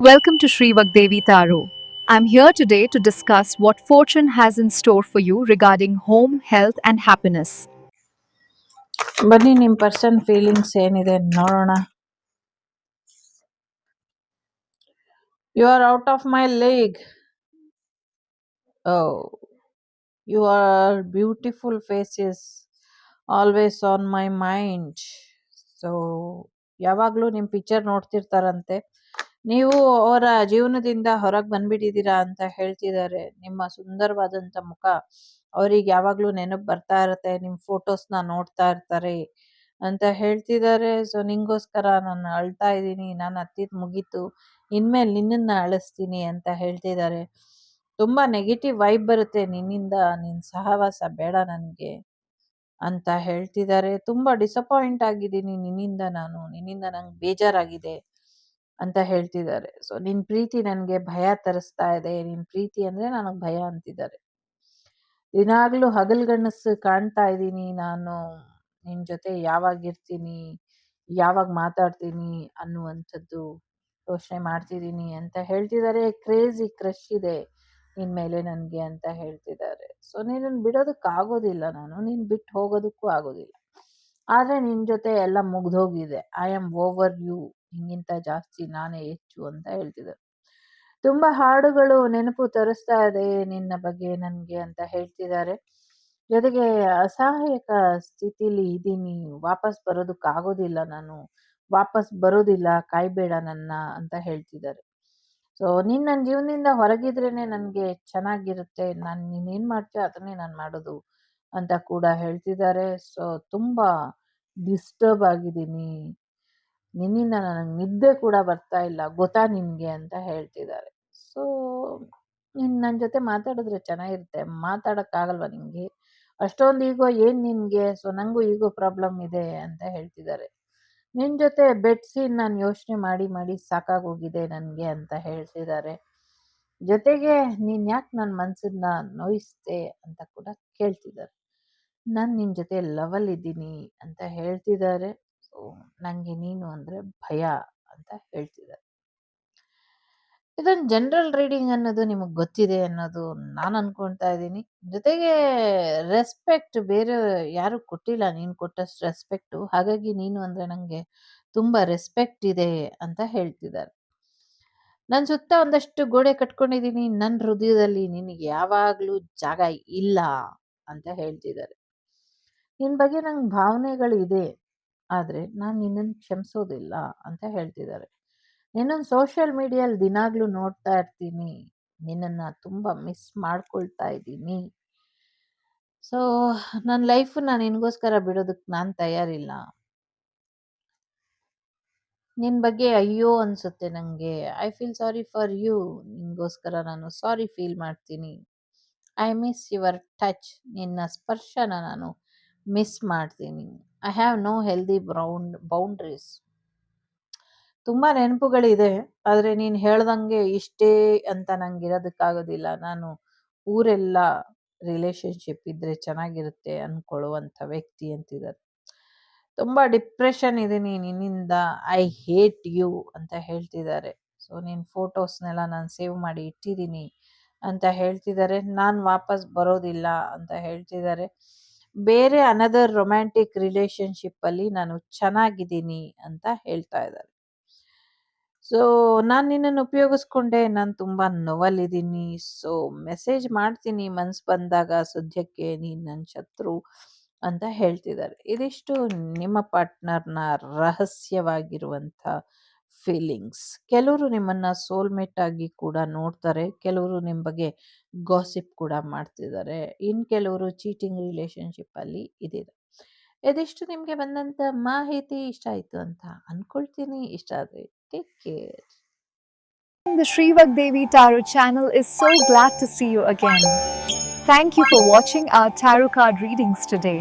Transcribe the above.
Welcome to Sri Vagdevi Taro. I'm here today to discuss what fortune has in store for you regarding home, health, and happiness. ಬನ್ನಿ ನಿಮ್ಮ person feelings ಏನಿದೆ ನೋಡೋಣ. You are out of my league. Oh, your beautiful face is always on my mind. So ಯಾವಾಗಲೂ ನಿಮ್ಮ picture ನೋಡ್ತಿರ್ತಾರಂತೆ. ನೀವು ಅವರ ಜೀವನದಿಂದ ಹೊರಗೆ ಬಂದ್ಬಿಟ್ಟಿದ್ದೀರಾ ಅಂತ ಹೇಳ್ತಿದ್ದಾರೆ. ನಿಮ್ಮ ಸುಂದರವಾದಂಥ ಮುಖ ಅವ್ರಿಗೆ ಯಾವಾಗಲೂ ನೆನಪು ಬರ್ತಾ ಇರುತ್ತೆ. ನಿಮ್ಮ ಫೋಟೋಸ್ನ ನೋಡ್ತಾ ಇರ್ತಾರೆ ಅಂತ ಹೇಳ್ತಿದ್ದಾರೆ. ಸೊ ನಿಂಗೋಸ್ಕರ ನಾನು ಅಳ್ತಾ ಇದ್ದೀನಿ, ನಾನು ಅತ್ತಿದ್ದು ಮುಗೀತು, ಇನ್ಮೇಲೆ ನಿನ್ನನ್ನು ಅಳಿಸ್ತೀನಿ ಅಂತ ಹೇಳ್ತಿದ್ದಾರೆ. ತುಂಬ ನೆಗೆಟಿವ್ ವೈಬ್ ಬರುತ್ತೆ ನಿನ್ನಿಂದ, ನಿನ್ನ ಸಹವಾಸ ಬೇಡ ನನಗೆ ಅಂತ ಹೇಳ್ತಿದ್ದಾರೆ. ತುಂಬ ಡಿಸಪಾಯಿಂಟ್ ಆಗಿದ್ದೀನಿ ನಿನ್ನಿಂದ ನಂಗೆ ಬೇಜಾರಾಗಿದೆ ಅಂತ ಹೇಳ್ತಿದ್ದಾರೆ. ಸೊ ನಿನ್ನ ಪ್ರೀತಿ ನನಗೆ ಭಯ ತರಿಸ್ತಾ ಇದೆ, ನಿನ್ನ ಪ್ರೀತಿ ಅಂದರೆ ನನಗೆ ಭಯ ಅಂತಿದ್ದಾರೆ. ದಿನಾಗ್ಲೂ ಹಗಲ್ಗನಸು ಕಾಣ್ತಾ ಇದ್ದೀನಿ ನಾನು, ನಿನ್ನ ಜೊತೆ ಯಾವಾಗ ಇರ್ತೀನಿ, ಯಾವಾಗ ಮಾತಾಡ್ತೀನಿ ಅನ್ನುವಂಥದ್ದು ಯೋಚನೆ ಮಾಡ್ತಿದ್ದೀನಿ ಅಂತ ಹೇಳ್ತಿದ್ದಾರೆ. ಕ್ರೇಜಿ ಕ್ರಶ್ ಇದೆ ನಿನ್ನ ಮೇಲೆ ನನಗೆ ಅಂತ ಹೇಳ್ತಿದ್ದಾರೆ. ಸೊ ನಿನ್ನನ್ನು ಬಿಡೋದಕ್ಕಾಗೋದಿಲ್ಲ, ನೀನು ಬಿಟ್ಟು ಹೋಗೋದಕ್ಕೂ ಆಗೋದಿಲ್ಲ. ಆದರೆ ನಿನ್ನ ಜೊತೆ ಎಲ್ಲ ಮುಗ್ದೋಗಿದೆ. ಐ ಆಮ್ ಓವರ್ ಯು, ನಿಂಗಿಂತ ಜಾಸ್ತಿ ನಾನೇ ಹೆಚ್ಚು ಅಂತ ಹೇಳ್ತಿದ್ದಾರೆ. ತುಂಬ ಹಾಡುಗಳು ನೆನಪು ತರಿಸ್ತಾ ಇದೆ ನಿನ್ನ ಬಗ್ಗೆ ನನಗೆ ಅಂತ ಹೇಳ್ತಿದ್ದಾರೆ. ಜೊತೆಗೆ ಅಸಹಾಯಕ ಸ್ಥಿತಿಲಿ ಇದ್ದೀನಿ, ವಾಪಸ್ ಬರೋದಕ್ಕಾಗೋದಿಲ್ಲ, ವಾಪಸ್ ಬರೋದಿಲ್ಲ, ಕಾಯ್ಬೇಡ ನನ್ನ ಅಂತ ಹೇಳ್ತಿದ್ದಾರೆ. ಸೊ ನೀನು ನನ್ನ ಜೀವನದಿಂದ ಹೊರಗಿದ್ರೇನೆ ನನಗೆ ಚೆನ್ನಾಗಿರುತ್ತೆ, ನೀನೇನು ಮಾಡ್ತೀಯ ಅದನ್ನೇ ನಾನು ಮಾಡೋದು ಅಂತ ಕೂಡ ಹೇಳ್ತಿದ್ದಾರೆ. ಸೊ ತುಂಬ ಡಿಸ್ಟರ್ಬ್ ಆಗಿದ್ದೀನಿ, ನಿನ್ನಿಂದ ನನಗೆ ನಿದ್ದೆ ಕೂಡ ಬರ್ತಾ ಇಲ್ಲ ಗೊತ್ತಾ ನಿನಗೆ ಅಂತ ಹೇಳ್ತಿದ್ದಾರೆ. ಸೊ ನೀನು ನನ್ನ ಜೊತೆ ಮಾತಾಡಿದ್ರೆ ಚೆನ್ನಾಗಿರುತ್ತೆ, ಮಾತಾಡೋಕ್ಕಾಗಲ್ವಾ ನಿನಗೆ? ಅಷ್ಟೊಂದು ಈಗೋ ಏನು ನಿನಗೆ? ಸೊ ನನಗೂ ಈಗೋ ಪ್ರಾಬ್ಲಮ್ ಇದೆ ಅಂತ ಹೇಳ್ತಿದ್ದಾರೆ. ನಿನ್ನ ಜೊತೆ ಬೆಡ್ ಸೀನ್ ನಾನು ಯೋಚನೆ ಮಾಡಿ ಮಾಡಿ ಸಾಕಾಗೋಗಿದೆ ನನಗೆ ಅಂತ ಹೇಳ್ತಿದ್ದಾರೆ. ಜೊತೆಗೆ ನೀನು ಯಾಕೆ ನನ್ನ ಮನಸ್ಸನ್ನ ನೋಯಿಸ್ದೆ ಅಂತ ಕೂಡ ಕೇಳ್ತಿದ್ದಾರೆ. ನಾನು ನಿನ್ನ ಜೊತೆ ಲವಲ್ಲಿದ್ದೀನಿ ಅಂತ ಹೇಳ್ತಿದ್ದಾರೆ. ಸೊ ನನಗೆ ನೀನು ಅಂದರೆ ಭಯ ಅಂತ ಹೇಳ್ತಿದ್ದಾರೆ. ಇದೊಂದು ಜನರಲ್ ರೀಡಿಂಗ್ ಅನ್ನೋದು ನಿಮಗೆ ಗೊತ್ತಿದೆ ಅನ್ನೋದು ನಾನು ಅನ್ಕೊಳ್ತಾ ಇದ್ದೀನಿ. ಜೊತೆಗೆ ರೆಸ್ಪೆಕ್ಟ್ ಬೇರೆ ಯಾರು ಕೊಟ್ಟಿಲ್ಲ ನೀನು ಕೊಟ್ಟಷ್ಟು ರೆಸ್ಪೆಕ್ಟು, ಹಾಗಾಗಿ ನೀನು ಅಂದರೆ ನನಗೆ ತುಂಬ ರೆಸ್ಪೆಕ್ಟ್ ಇದೆ ಅಂತ ಹೇಳ್ತಿದ್ದಾರೆ. ನನ್ನ ಸುತ್ತ ಒಂದಷ್ಟು ಗೋಡೆ ಕಟ್ಕೊಂಡಿದ್ದೀನಿ, ನನ್ನ ಹೃದಯದಲ್ಲಿ ನಿನಗೆ ಯಾವಾಗಲೂ ಜಾಗ ಇಲ್ಲ ಅಂತ ಹೇಳ್ತಿದ್ದಾರೆ. ನಿನ್ನ ಬಗ್ಗೆ ನಂಗೆ ಭಾವನೆಗಳಿದೆ, ಆದರೆ ನಾನು ನಿನ್ನನ್ನು ಕ್ಷಮಿಸೋದಿಲ್ಲ ಅಂತ ಹೇಳ್ತಿದ್ದಾರೆ. ನಿನ್ನನ್ನು ಸೋಷಿಯಲ್ ಮೀಡಿಯಲ್ಲಿ ದಿನಾಗ್ಲೂ ನೋಡ್ತಾ ಇರ್ತೀನಿ, ನಿನ್ನನ್ನು ತುಂಬ ಮಿಸ್ ಮಾಡ್ಕೊಳ್ತಾ ಇದ್ದೀನಿ. ಸೊ ನನ್ನ ಲೈಫನ್ನ ನಿನಗೋಸ್ಕರ ಬಿಡೋದಕ್ಕೆ ನಾನು ತಯಾರಿಲ್ಲ. ನಿನ್ನ ಬಗ್ಗೆ ಅಯ್ಯೋ ಅನಿಸುತ್ತೆ ನನಗೆ. I feel sorry for you, ನಿನಗೋಸ್ಕರ ನಾನು ಸಾರಿ ಫೀಲ್ ಮಾಡ್ತೀನಿ. ಐ ಮಿಸ್ ಯುವರ್ ಟಚ್, ನಿನ್ನ ಸ್ಪರ್ಶನ ನಾನು ಮಿಸ್ ಮಾಡ್ತೀನಿ. I have no healthy boundaries. ತುಂಬ ನೆನಪುಗಳಿದೆ, ಆದರೆ ನೀನು ಹೇಳ್ದಂಗೆ ಇಷ್ಟೇ ಅಂತ ನಂಗೆ ಇರೋದಕ್ಕಾಗೋದಿಲ್ಲ. ನಾನು ಊರೆಲ್ಲ ರಿಲೇಷನ್ಶಿಪ್ ಇದ್ದರೆ ಚೆನ್ನಾಗಿರುತ್ತೆ ಅಂದ್ಕೊಳ್ಳುವಂಥ ವ್ಯಕ್ತಿ ಅಂತಿದ್ದಾರೆ. ತುಂಬ ಡಿಪ್ರೆಷನ್ ಇದೀನಿ ನಿನ್ನಿಂದ, ಐ ಹೇಟ್ ಯು ಅಂತ ಹೇಳ್ತಿದ್ದಾರೆ. ಸೊ ನಿನ್ನ ಫೋಟೋಸ್ನೆಲ್ಲ ನಾನು ಸೇವ್ ಮಾಡಿ ಇಟ್ಟಿದ್ದೀನಿ ಅಂತ ಹೇಳ್ತಿದ್ದಾರೆ. ನಾನು ವಾಪಸ್ ಬರೋದಿಲ್ಲ ಅಂತ ಹೇಳ್ತಿದ್ದಾರೆ. ಬೇರೆ ಅನದರ್ ರೊಮ್ಯಾಂಟಿಕ್ ರಿಲೇಷನ್ಶಿಪ್ಪಲ್ಲಿ ನಾನು ಚೆನ್ನಾಗಿದ್ದೀನಿ ಅಂತ ಹೇಳ್ತಾ ಇದ್ದಾರೆ. ಸೊ ನಾನು ನಿನ್ನನ್ನು ಉಪಯೋಗಿಸ್ಕೊಂಡೆ, ನಾನು ತುಂಬ ನೋವಲ್ಲಿದ್ದೀನಿ. ಸೊ ಮೆಸೇಜ್ ಮಾಡ್ತೀನಿ ಮನಸ್ಸು ಬಂದಾಗ, ಸದ್ಯಕ್ಕೆ ನೀನು ನನ್ನ ಶತ್ರು ಅಂತ ಹೇಳ್ತಿದ್ದಾರೆ. ಇದಿಷ್ಟು ನಿಮ್ಮ ಪಾರ್ಟ್ನರ್ನ ರಹಸ್ಯವಾಗಿರುವಂಥ ಫೀಲಿಂಗ್ಸ್. ಕೆಲವರು ನಿಮ್ಮನ್ನು ಸೋಲ್ಮೇಟ್ ಆಗಿ ಕೂಡ ನೋಡ್ತಾರೆ, ಕೆಲವರು ನಿಮ್ಮ ಬಗ್ಗೆ ಗಾಸಿಪ್ ಕೂಡ ಮಾಡ್ತಿದ್ದಾರೆ, ಇನ್ನು ಕೆಲವರು ಚೀಟಿಂಗ್ ರಿಲೇಷನ್ಶಿಪ್ಪಲ್ಲಿ ಇದ್ದೀರ. ಇದಿಷ್ಟು ನಿಮಗೆ ಬಂದಂಥ ಮಾಹಿತಿ ಇಷ್ಟ ಆಯಿತು ಅಂತ ಅಂದ್ಕೊಳ್ತೀನಿ. ಇಷ್ಟ ಆದರೆ take care. The Sri Vagdevi Taro channel is so glad to see you again. Thank you for watching our tarot card readings today.